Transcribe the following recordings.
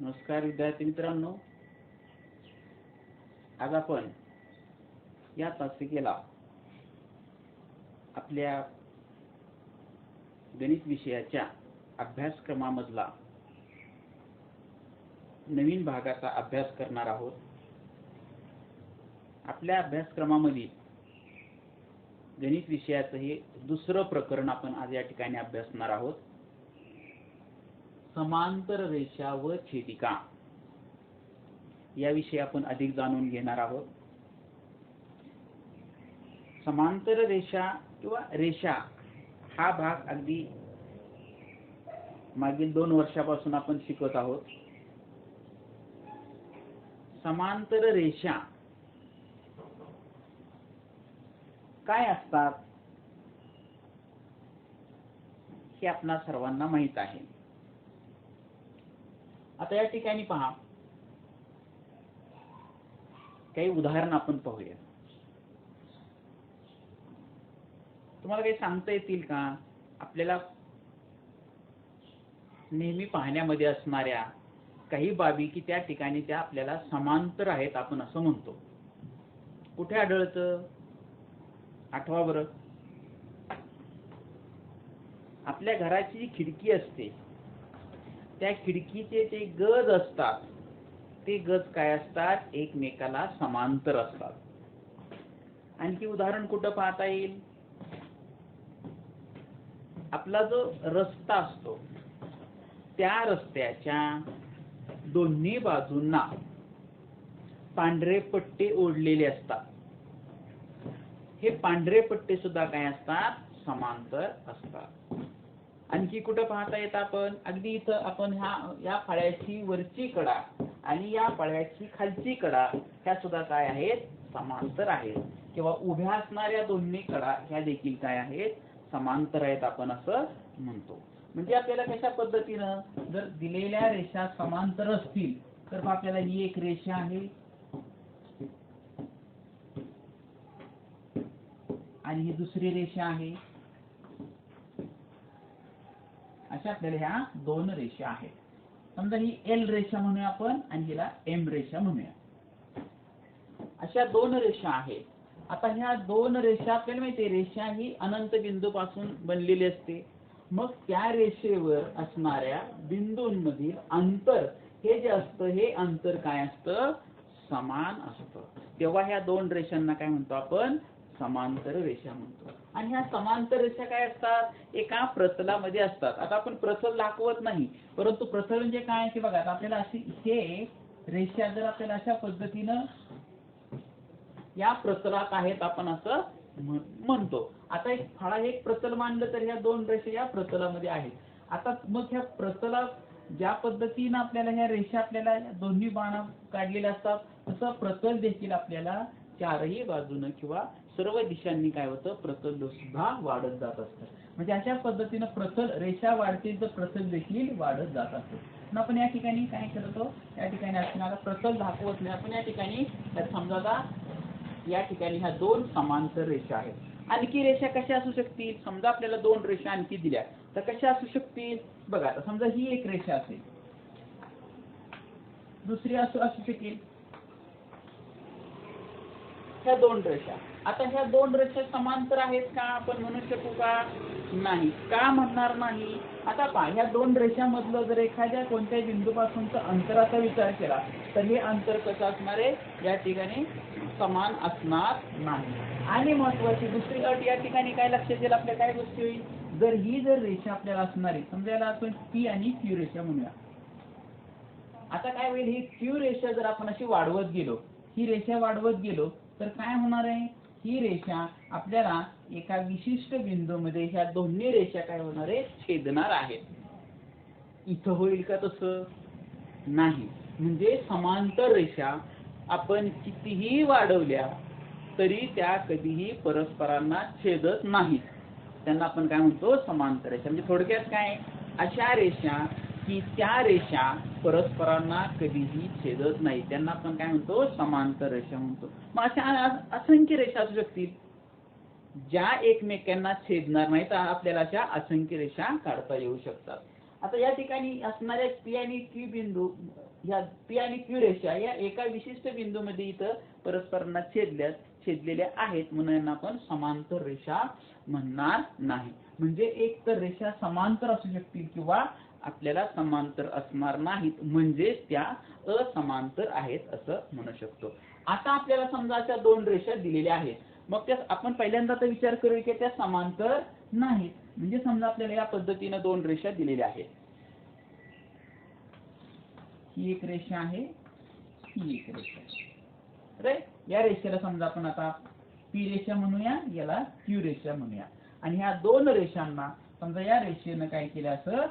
नमस्कार विद्यार्थी मित्रांनो, आज आपण या तासिकेला आपल्या गणित विषयाच्या अभ्यासक्रमामधला नवीन भागाचा अभ्यास करणार आहोत। आपल्या अभ्यासक्रमामध्ये गणित विषयाचं हे दुसरं प्रकरण आपण आज या ठिकाणी अभ्यासणार आहोत। समांतर रेषा व छेदिका याविषयी आपण अधिक जाणून घेणार आहोत। समांतर रेषा किंवा रेषा हा भाग अगदी मागील 2 वर्षापासून आपण शिकत आहोत। समांतर रेषा काय असतात हे आपणा सर्वांना माहित आहे। आता या ठिकाणी पहा, काही उदाहरण आपण पाहूया। तुम्हाला काही सांगता येतील का? आपल्याला नेहमी पाहण्यामध्ये असणाऱ्या काही बाबी की त्या ठिकाणी त्या आपल्याला समांतर आहेत आपण असं म्हणतो। कुठे आढळतं? आठवा बरं। आपल्या घराची जी खिडकी असते त्या खिडकीचे जे गज असतात ते गज काय असतात? एकमेकाला समांतर असतात। आणखी उदाहरण कुठं पाहता येईल? आपला जो रस्ता असतो त्या रस्त्याच्या दोन्ही बाजूंना पांढरे पट्टे ओढलेले असतात। हे पांढरे पट्टे सुद्धा काय असतात? समांतर असतात। आणखी कुठं पाहता येत? आपण अगदी इथं आपण या फळ्याची वरची कडा आणि या फळ्याची खालची कडा ह्या सुद्धा काय आहेत? समांतर आहेत। किंवा उभ्या असणाऱ्या दोन्ही कडा ह्या देखील काय आहेत? समांतर आहेत आपण असं म्हणतो। म्हणजे आपल्याला कशा पद्धतीनं जर दिलेल्या रेषा समांतर असतील तर आपल्याला ही एक रेषा आहे आणि ही दुसरी रेषा आहे, अशा आपल्याला ह्या 2 रेषा आहेत। समजा ही एल रेषा म्हणूया आपण आणि हिला एम रेषा म्हणूया। अशा 2 रेषा आहेत। आता ह्या 2 रेषा आपल्याला माहिती आहे रेषा ही अनंत बिंदू पासून बनलेली असते। मग त्या रेषेवर असणाऱ्या बिंदूंमधील अंतर हे जे असतं हे अंतर काय असतं? समान असतं। तेव्हा ह्या 2 रेषांना काय म्हणतो आपण? समांतर रेषा म्हणतो। आणि ह्या समांतर रेषा काय असतात? एका प्रतलामध्ये असतात। आता आपण प्रतल दाखवत नाही, परंतु प्रतल म्हणजे काय ते बघा। आपल्याला अशी हे रेषा जर आपल्याला अशा पद्धतीनं या प्रतलात आहेत आपण असं म्हणतो। आता एक फळा एक प्रतल मानलं तर ह्या 2 रेषा या प्रतलामध्ये आहेत। आता मग ह्या प्रतलात ज्या पद्धतीनं आपल्याला ह्या रेषा आपल्याला दोन्ही बाण काढलेल्या असतात तसं प्रतल देखील आपल्याला चारही बाजूने किंवा सर्व दिशांनी काय होतं? प्रतल सुद्धा वाढत जात असतं। म्हणजे अशा पद्धतीनं प्रतल रेषा वाढतील तर प्रतल देखील वाढत जात असतं। पण आपण या ठिकाणी काय करतो? या ठिकाणी असणारा प्रतल दाखवत नाही आपण। या ठिकाणी समजा या ठिकाणी ह्या 2 समांतर रेषा आहेत। आणखी रेषा कशा असू शकतील? समजा आपल्याला 2 रेषा आणखी दिल्या तर कशा असू शकतील? बघा, आता समजा ही एक रेषा असेल, दुसरी असू शकेल, ह्या 2 रेषा। आता ह्या 2 रेषा समांतर आहेत का आपण म्हणू शकू का? नाही। का म्हणणार नाही? आता पहा, ह्या 2 रेषांमधलं जर एखाद्या कोणत्याही बिंदूपासूनचा अंतराचा विचार केला तर हे अंतर कसं असणार आहे? या ठिकाणी समान असणार नाही। आणि महत्वाची दुसरी अट या ठिकाणी काय लक्षात येईल आपल्या? काय गोष्टी होईल? जर ही रेषा आपल्याला असणार आहे, समजा याला आपण पी आणि क्यू रेषा म्हणूया। आता काय होईल? ही क्यू रेषा जर आपण अशी वाढवत गेलो, ही रेषा वाढवत गेलो तर काय होणार आहे? ही रेषा आपल्याला एका विशिष्ट बिंदूमध्ये ह्या दोन्ही रेषा काय होणार आहे? छेदणार आहेत। इथं होईल का तसं? नाही। म्हणजे समांतर रेषा आपण कितीही वाढवल्या तरी त्या कधीही परस्परांना छेदत नाहीत। त्यांना आपण काय म्हणतो? समांतर रेषा। म्हणजे थोडक्यात काय? अशा रेषा की त्या रेषा परस्परांना कधीही छेदत नाही त्यांना आपण काय म्हणतो? समांतर रेषा म्हणतो। मग अशा असंख्य रेषा असू शकतील ज्या एकमेकांना छेदणार नाहीत। आपल्याला अशा असंख्य रेषा काढता येऊ शकतात। आता या ठिकाणी असणाऱ्या पी आणि क्यू बिंदू ह्या पी आणि क्यू रेषा या एका विशिष्ट बिंदूमध्ये इथं परस्परांना छेदलेल्या आहेत म्हणून आपण समांतर रेषा म्हणणार नाही. म्हणजे एक तर रेषा समांतर असू शकतील किंवा आपल्याला समांतर असणार नाहीत, म्हणजे त्या असमांतर आहेत असं म्हणू शकतो. आता आपल्याला समजा अशा दोन रेषा दिलेल्या आहेत, मग त्या आपण पहिल्यांदा तर विचार करू की त्या समांतर नाहीत. म्हणजे समजा आपल्याला या पद्धतीने दोन रेषा दिलेल्या आहेत, ही एक रेषा आहे, ही एक रेषा आहे, राईट. या रेषेला समजा आपण आता पी रेषा म्हणूया, याला क्यू रेषा म्हणूया. आणि ह्या दोन रेषांना समजा या रेषेनं काय केलं असं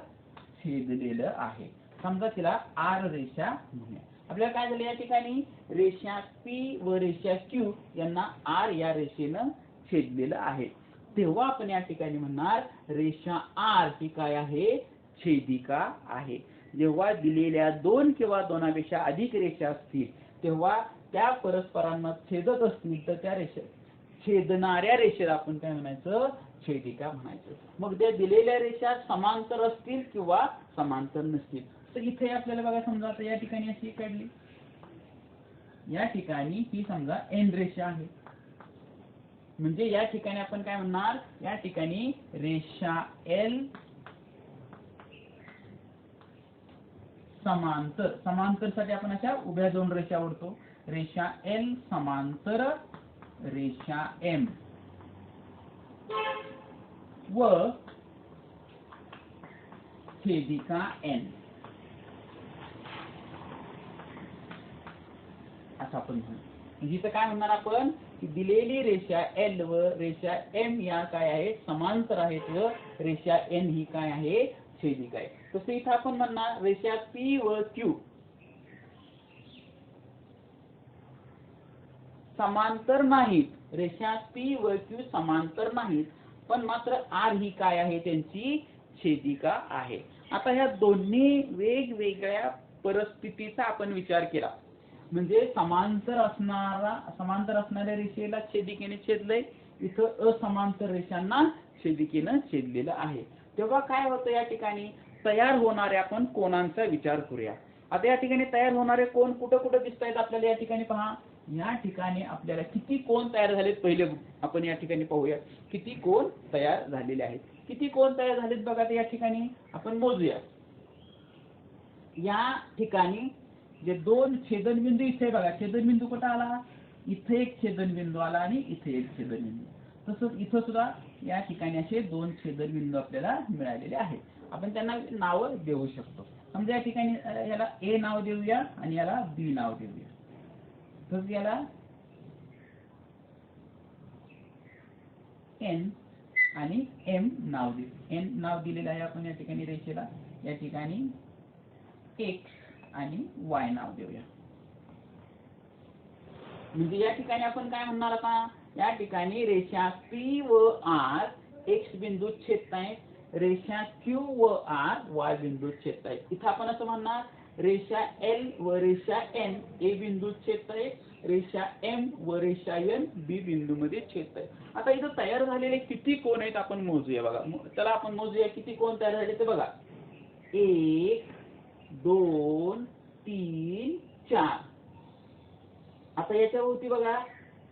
छेदलेलं आहे, समजा तिला आर रेषा म्हणूया. आपल्याला काय झालं या ठिकाणी रेषा पी व रेषा क्यू यांना आर या रेषेनं छेदलेलं आहे. तेव्हा आपण या ठिकाणी म्हणणार रेषा आर ही काय आहे, छेदिका आहे. जेव्हा दिलेल्या दोन किंवा दोनापेक्षा अधिक रेषा असतील तेव्हा त्या परस्परांना छेदत असतील तर त्या रेषा छेदणाऱ्या रेषेला आपण काय म्हणायचं, छेदिका म्हणायचं. मग त्या दिलेल्या रेषा समांतर असतील किंवा समांतर नसतील. तर इथे आपल्याला बघा समजा आता या ठिकाणी अशी काढली, या ठिकाणी ही समजा एन रेषा आहे, म्हणजे या ठिकाणी आपण काय म्हणणार, या ठिकाणी रेषा एल समांतर, समांतर साठी आपण अशा उभ्या दोन रेषा ओढतो, रेषा एल समांतर रेषा एम व छेदिका एन असं आपण म्हणू. म्हणजे इथं काय म्हणणार आपण की दिलेली रेषा एल व रेषा एम या काय आहेत, समांतर आहेत व रेषा एन ही काय आहे, छेदिका आहे. तसं इथं आपण म्हणणार रेषा पी व क्यू समांतर नाहीत, रेषा पी व क्यू समांतर नाहीत, पण मात्र आर ही काय आहे, त्यांची छेदिका आहे. आता ह्या दोन्ही वेगवेगळ्या परिस्थितीचा आपण विचार केला, म्हणजे समांतर असणाऱ्या रेषेला छेदिकेने छेदलंय, इथं असमांतर रेषांना छेदिकेनं छेदलेलं आहे. तेव्हा काय होतं या ठिकाणी तयार होणाऱ्या आपण कोनांचा विचार करूया. आता या ठिकाणी तयार होणारे कोन कुठं कुठं दिसत आहेत आपल्याला, या ठिकाणी पहा, या ठिकाणी आपल्याला किती कोन तयार झालेत पहिले आपण या ठिकाणी पाहूया, किती कोन तयार झालेले आहेत. किती कोन तयार झालेत बघा, या ठिकाणी आपण मोजूया. या ठिकाणी जे दोन छेदनबिंदू इथे बघा, छेदनबिंदू कुठं आला, इथे एक छेदनबिंदू आला आणि इथे एक छेदनबिंदू. तसंच इथं सुद्धा या ठिकाणी असे दोन छेदनबिंदू आपल्याला मिळालेले आहेत. आपण त्यांना नाव देऊ शकतो. समजा या ठिकाणी याला ए नाव देऊया आणि याला बी नाव देऊया. तर याला एन आणि एम नाव देऊ. एन नाव दिलेलं आहे आपण या ठिकाणी रेषेला, या ठिकाणी एक्स आणि वाय नाव देऊया. म्हणजे या ठिकाणी आपण काय म्हणणार आता, या ठिकाणी रेषा पी व आर एक्स बिंदू छेदतायत, रेषा क्यू व आर वाय बिंदू छेदतायत. इथं आपण असं म्हणणार रेषा एल व रेषा एन ए बिंदू छेदतायत, रेषा एम व रेषा एन बी बिंदू मध्ये छेदतायत. आता इथं तयार झालेले किती कोन आहेत आपण मोजूया बघा. चला आपण मोजूया किती कोन तयार झाले ते बघा. 1 2 3 4. आता याच्यावरती बघा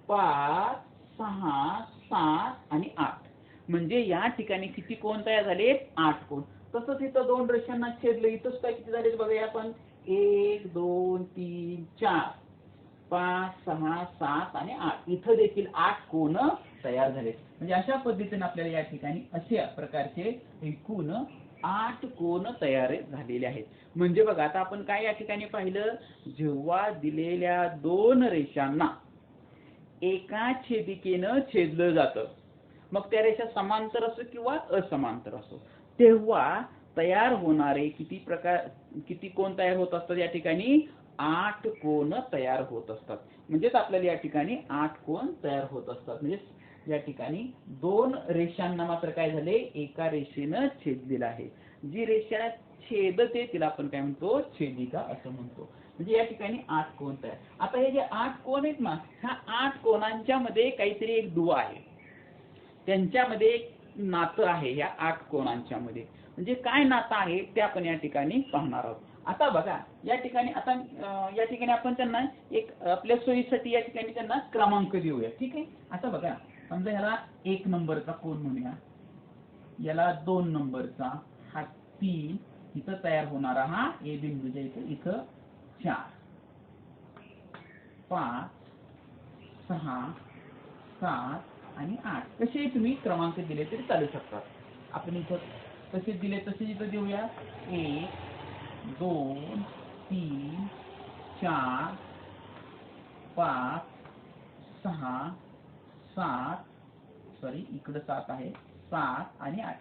5 6 7 आणि 8. म्हणजे या ठिकाणी किती कोन तयार झाले, 8 कोन. तसंच इथं दोन रेषांना छेदलं, इथंच काय किती झाले बघूया आपण, 1 2 3 4 5 6 7 आणि 8. इथं देखील 8 कोन तयार झाले. म्हणजे अशा पद्धतीने आपल्याला या ठिकाणी अशा प्रकारचे एकूण 8 कोन तयार झालेले आहेत. म्हणजे बघा आता आपण काय या ठिकाणी पाहिलं, जेव्हा दिलेल्या दोन रेषांना एका छेदिकेनं छेदलं जातं, मग त्या रेषा समांतर असो किंवा असमांतर असो, तेव्हा तयार होणारे किती कोन तयार होत असतात, या ठिकाणी 8 कोन तयार होत असतात. म्हणजेच आपल्याला या ठिकाणी 8 कोन तयार होत असतात. म्हणजे या ठिकाणी दोन रेषांना मात्र काय झाले, एका रेषेनं छेदलेलं आहे. जी रेषा छेदते तिला आपण काय म्हणतो, छेदिका असं म्हणतो. म्हणजे या ठिकाणी 8 कोन तयार. आता हे जे 8 कोन आहेत ना, ह्या 8 कोनांच्या मध्ये काहीतरी एक दुवा आहे, त्यांच्यामध्ये एक नातं आहे ह्या 8 कोनांच्या मध्ये. म्हणजे काय नातं आहे ते आपण या ठिकाणी पाहणार आहोत. आता बघा या ठिकाणी या ठिकाणी आपण त्यांना एक आपल्या सोयीसाठी या ठिकाणी त्यांना क्रमांक देऊया. ठीक आहे. आता बघा समजा ह्याला 1 नंबरचा कोन म्हणूया, याला 2 नंबरचा, हा 3, इथं तयार होणारा हा ए बिंदूच्या इथं 4, 5, 6, 7 आणि 8 कसे तुम्ही क्रमांक दिले तरी चालू शकतात. आपण इथं कसे दिले तसे इथं देऊया. 1 2 3 4 5 6 7 सॉरी इकडे 7 आहे, 7 आणि 8.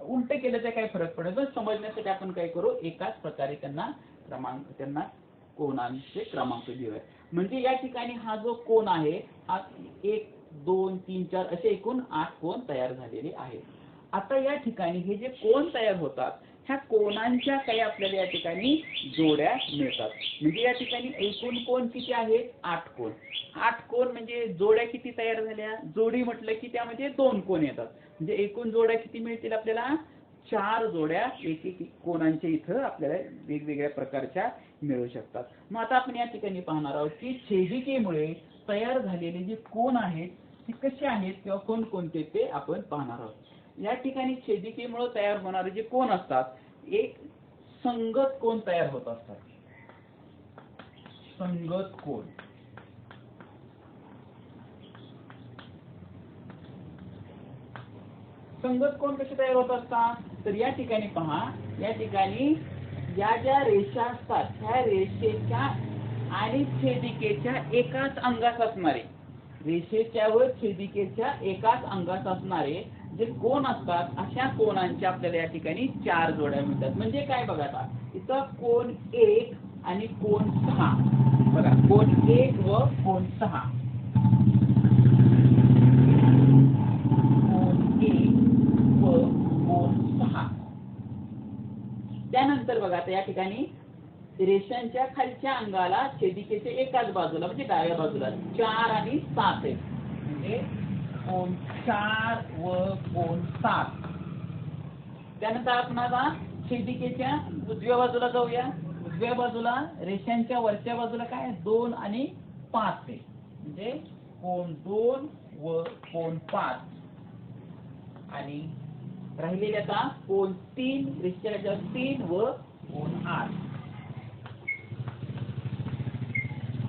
उलट केलं तर काही फरक पडत नाही. समजण्यासाठी आपण काय करू, एकाच प्रकारे त्यांना कोनांचे क्रमांक देऊया. म्हणजे या ठिकाणी हा जो कोन आहे हा 1 2 3 4 असे एकूण 8 कोन तयार झालेले आहेत. आता या ठिकाणी हे जे कोन तयार होतात ह्या कोनांच्या काही आपल्याला या ठिकाणी जोड्या मिळतात. म्हणजे या ठिकाणी एकूण कोन किती आहेत, 8 कोन. 8 कोन म्हणजे जोड्या किती तयार झाल्या, जोडी म्हटलं की त्यामध्ये 2 कोन येतात. म्हणजे एकूण जोड्या किती मिळतील आपल्याला, 4 जोड्या एक कोनांच्या इथं आपल्याला वेगवेगळ्या प्रकारच्या मिळू शकतात. मग आता आपण या ठिकाणी पाहणार आहोत की छेदिकेमुळे तयार झालेले जे कोन आहेत ते कसे आहेत किंवा कोणकोणते ते आपण पाहणार आहोत. या ठिकाणी छेदिकेमुळे तयार होणारे जे कोन असतात, एक संगत कोन तयार होत असतात. संगत कोन. संगत कोन कसे तयार होत असतात, तर या ठिकाणी पहा, या ठिकाणी या ज्या रेषा असतात त्या रेषेच्या आणि छेदिकेच्या एकाच अंगास असणारे, रेषेच्या व छेदिकेच्या एकाच अंगास असणारे जे कोन असतात, अशा कोनांच्या आपल्याला या ठिकाणी 4 जोड्या मिळतात. म्हणजे काय बघा, आता इथं कोन 1 आणि कोन 6 बघा, कोन 1 व कोन 6, कोन 1 व कोन 6. त्यानंतर बघा आता या ठिकाणी रेषांच्या खालच्या अंगाला छेदिकेच्या एकाच बाजूला म्हणजे डाव्या बाजूला 4 आणि 7 आहे. म्हणजे कोन 4 व कोन 7. त्यानंतर आपण आता छेदिकेच्या उजव्या बाजूला जाऊया. उजव्या बाजूला रेषांच्या वरच्या बाजूला काय 2 आणि 5 आहे. म्हणजे कोन 2 व कोन 5. आणि राहिलेले आता कोन 3, रेषेच्या 3 व कोन 8.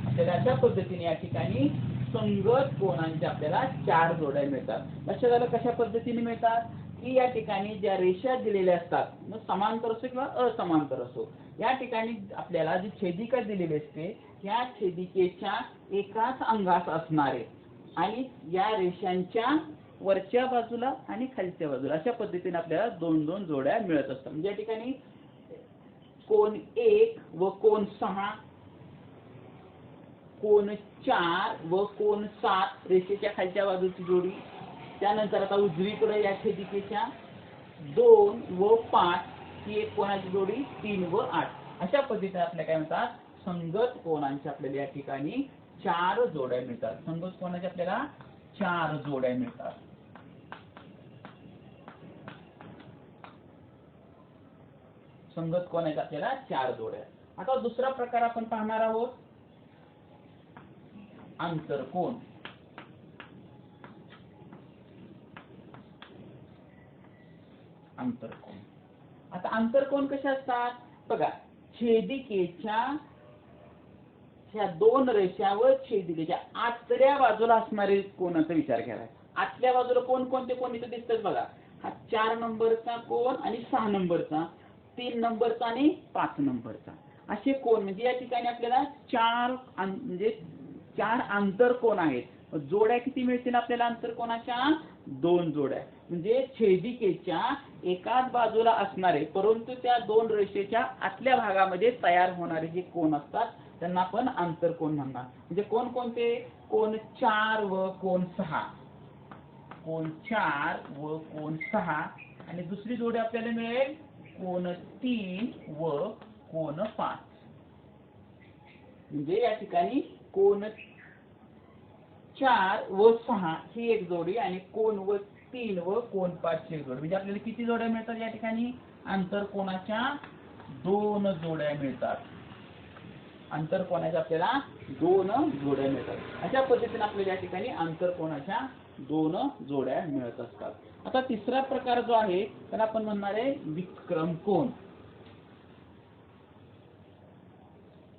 आपल्याला अशा पद्धतीने या ठिकाणी संगत कोनांच्या आपल्याला 4 जोड्या मिळतात. लक्षात आलं कशा पद्धतीने मिळतात, की या ठिकाणी ज्या रेषा दिलेल्या असतात, मग समांतर असो किंवा असमांतर असो, या ठिकाणी आपल्याला जी छेदिका दिलेली असते या छेदिकेच्या एकाच अंगास असणारे आणि या रेषांच्या वरच्या बाजूला आणि खालच्या बाजूला अशा पद्धतीने आपल्याला 2-2 जोड्या मिळत असतात. म्हणजे या ठिकाणी कोन 1 व कोन 6, कोन 4 व कोन 7 रेषेच्या खालच्या बाजूची जोडी. त्यानंतर आता उजवीकडे या छेदिकेच्या 2 व 5 ही एक कोनाची जोडी, 3 व 8. अशा पद्धतीने आपल्याला काय म्हणतात, संगत कोनांच्या आपल्याला या ठिकाणी 4 जोड्या मिळतात. संगत कोनाच्या आपल्याला 4 जोड्या मिळतात. संगत कोनाच्या आपल्याला 4 जोड्या. आता दुसरा प्रकार आपण पाहणार आहोत, आंतरकोन. आंतरकोन. आता आंतरकोन कसे असतात बघा, छेदिकेच्या ह्या 2 रेषा व छेदिकेच्या आतल्या बाजूला असणारे कोनाचा विचार केला. आतल्या बाजूला कोणते कोण इथे दिसतात बघा, हा 4 नंबरचा कोन आणि 6 नंबरचा, 3 नंबरचा आणि 5 नंबरचा असे कोन. म्हणजे या ठिकाणी आपल्याला 4 आंतरकोन आहेत. जोड्या किती मिळतील आपल्याला आंतरकोनाच्या, 2 जोड्या. म्हणजे छेदिकेच्या एकाच बाजूला असणारे परंतु त्या 2 रेषेच्या आतल्या भागामध्ये तयार होणारे जे कोन असतात त्यांना आपण आंतरकोन म्हणणार. म्हणजे कोणते, कोन 4 व कोन 6, कोन 4 व कोन 6. आणि दुसरी जोडी आपल्याला मिळेल कोन 3 व कोन 5. म्हणजे या ठिकाणी कोन 4 व 6 ही एक जोडी आणि कोन 3 व कोन 5 ही एक जोडी. म्हणजे आपल्याला किती जोड्या मिळतात या ठिकाणी, आंतरकोनाच्या 2 जोड्या मिळतात. आंतरकोनाच्या आपल्याला 2 जोड्या मिळतात. अशा पद्धतीने आपल्याला या ठिकाणी आंतरकोनाच्या 2 जोड्या मिळत असतात. आता तिसरा प्रकार जो आहे त्याला आपण म्हणणार आहे विक्रम कोन.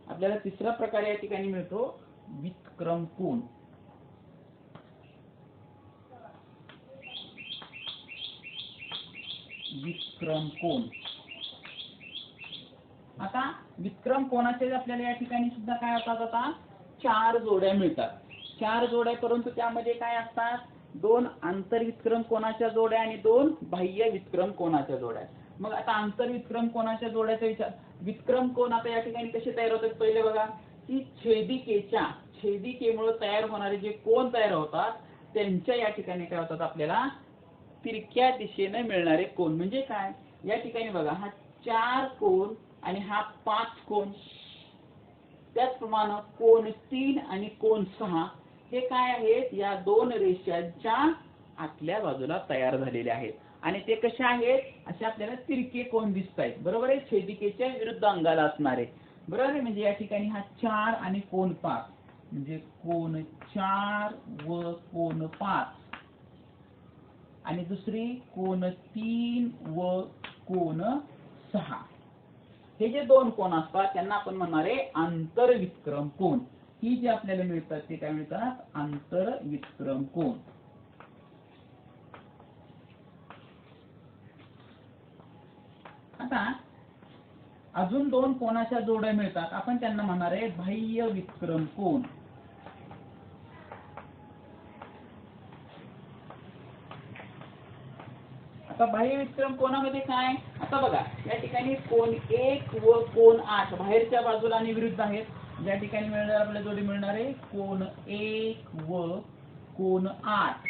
आपल्याला तिसरा प्रकार या ठिकाणी मिळतो विक्रम कोन. विक्रम कोन. आता विक्रम कोनाचे आपल्याला या ठिकाणी सुद्धा काय होतात, आता 4 जोड्या मिळतात. 4 जोड्या, परंतु त्यामध्ये काय असतात, 2 आंतरविक्रम कोनाच्या जोड्या आणि 2 बाह्य विक्रम कोनाच्या जोड्या. मग आता आंतरविक्रम कोनाच्या जोड्याचा विचार, विक्रम कोन आता या ठिकाणी कसे तयार होतात पहिले बघा, की छेदिकेमुळे तयार होणारे जे कोन तयार होतात त्यांच्या या ठिकाणी काय होतात, आपल्याला तिरक्या दिशेने मिळणारे कोन. म्हणजे काय, या ठिकाणी बघा हा 4 कोन आणि हा 5 कोन, त्याचप्रमाणे कोन 3 आणि कोन 6 हे काय आहेत, या 2 रेषांच्या आतल्या बाजूला तयार झालेले आहेत. आणि ते कसे आहेत, असे आपल्याला तिरके कोन दिसत आहेत. बरोबर आहे, छेदिकेच्या विरुद्ध अंगाला असणारे. बरोबर आहे, म्हणजे या ठिकाणी हा 4 आणि कोन 5, म्हणजे कोन 4 व कोन 5, आणि दुसरी कोन 3 व कोन 6. हे जे 2 कोन असतात त्यांना आपण म्हणणार आहे आंतरविक्रम कोन. ही जे आपल्याला मिळतात ते काय मिळतात, आंतरविक्रम कोन. आता अजून 2 कोनाच्या जोड्या मिळतात, आपण त्यांना म्हणणार आहे बाह्य विक्रम कोन. आता बाह्य विक्रम कोनामध्ये काय, आता बघा या ठिकाणी कोन 1 व कोन 8 बाहेरच्या बाजूला आणि विरुद्ध आहेत. या ठिकाणी मिळणार आपल्याला जोडी मिळणार आहे कोन 1 व कोन 8,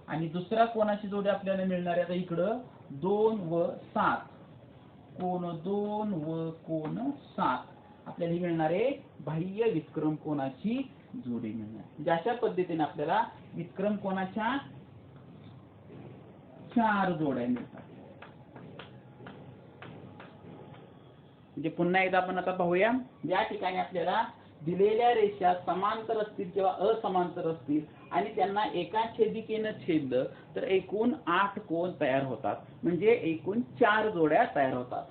आणि दुसरा कोनाची जोडी आपल्याला मिळणार आहे आता इकडं 2 व 7, कोन 2 व कोन 7 आपल्याला मिळणार आहे बाह्य विक्रम कोनाची जोडी मिळणार. म्हणजे अशा पद्धतीने आपल्याला विक्रम कोनाच्या 4 जोड्या मिळतात. म्हणजे पुन्हा एकदा आपण आता पाहूया, या ठिकाणी आपल्याला दिलेल्या रेषा समांतर असतील किंवा असमांतर असतील आणि त्यांना एका छेदिकेने छेदलं तर एकूण 8 कोन तयार होतात. म्हणजे एकूण 4 जोड्या तयार होतात.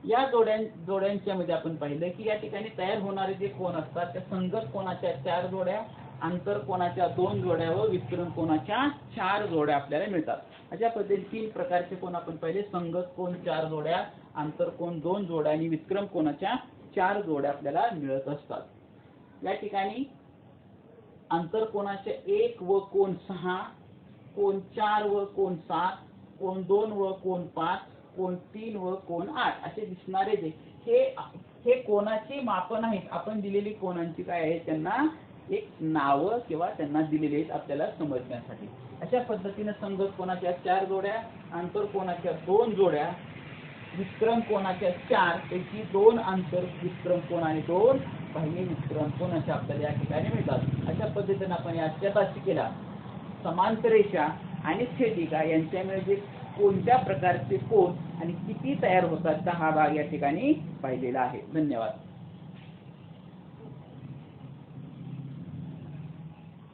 या जोड्यांच्या मध्ये आपण पाहिलं की या ठिकाणी तयार होणारे जे कोन असतात त्या संगत कोनाच्या 4 जोड्या, आंतर कोनाच्या 2 जोड्या व विक्रम कोनाच्या 4 जोड्या आपल्याला मिळतात. अशा पद्धतीने 3 प्रकारचे कोन आपण पाहिले, संगत कोन 4 जोड्या, आंतर कोन 2 जोड्या आणि विक्रम कोनाच्या 4 जोड्या आपल्याला मिळत असतात. या ठिकाणी आंतर कोनाचे 1 व कोन 6, कोन 4 व कोन 7, कोन 2 व कोन 5, कोन 3 व कोन 8 असे दिसणारे जे हे कोनाची मापन आहेत. आपण दिलेली कोनांची काय आहे, त्यांना एक नाव किंवा त्यांना दिलेले आहेत आपल्याला समजण्यासाठी. अशा पद्धतीने संगत कोनाच्या 4 जोड्या, आंतर कोनाच्या 2 जोड्या, विक्रम कोनाच्या 4 पैकी 2 आंतर विक्रम कोन आणि 2 बाह्य विक्रम कोन अशा आपल्याला या ठिकाणी मिळतात. अशा पद्धतीने आपण या शिकेला समांतर रेषा आणि छेदिका यांच्यामुळे जे कोणत्या प्रकारचे कोन आणि किती तयार होतात हा भाग या ठिकाणी पाहिलेला आहे. धन्यवाद.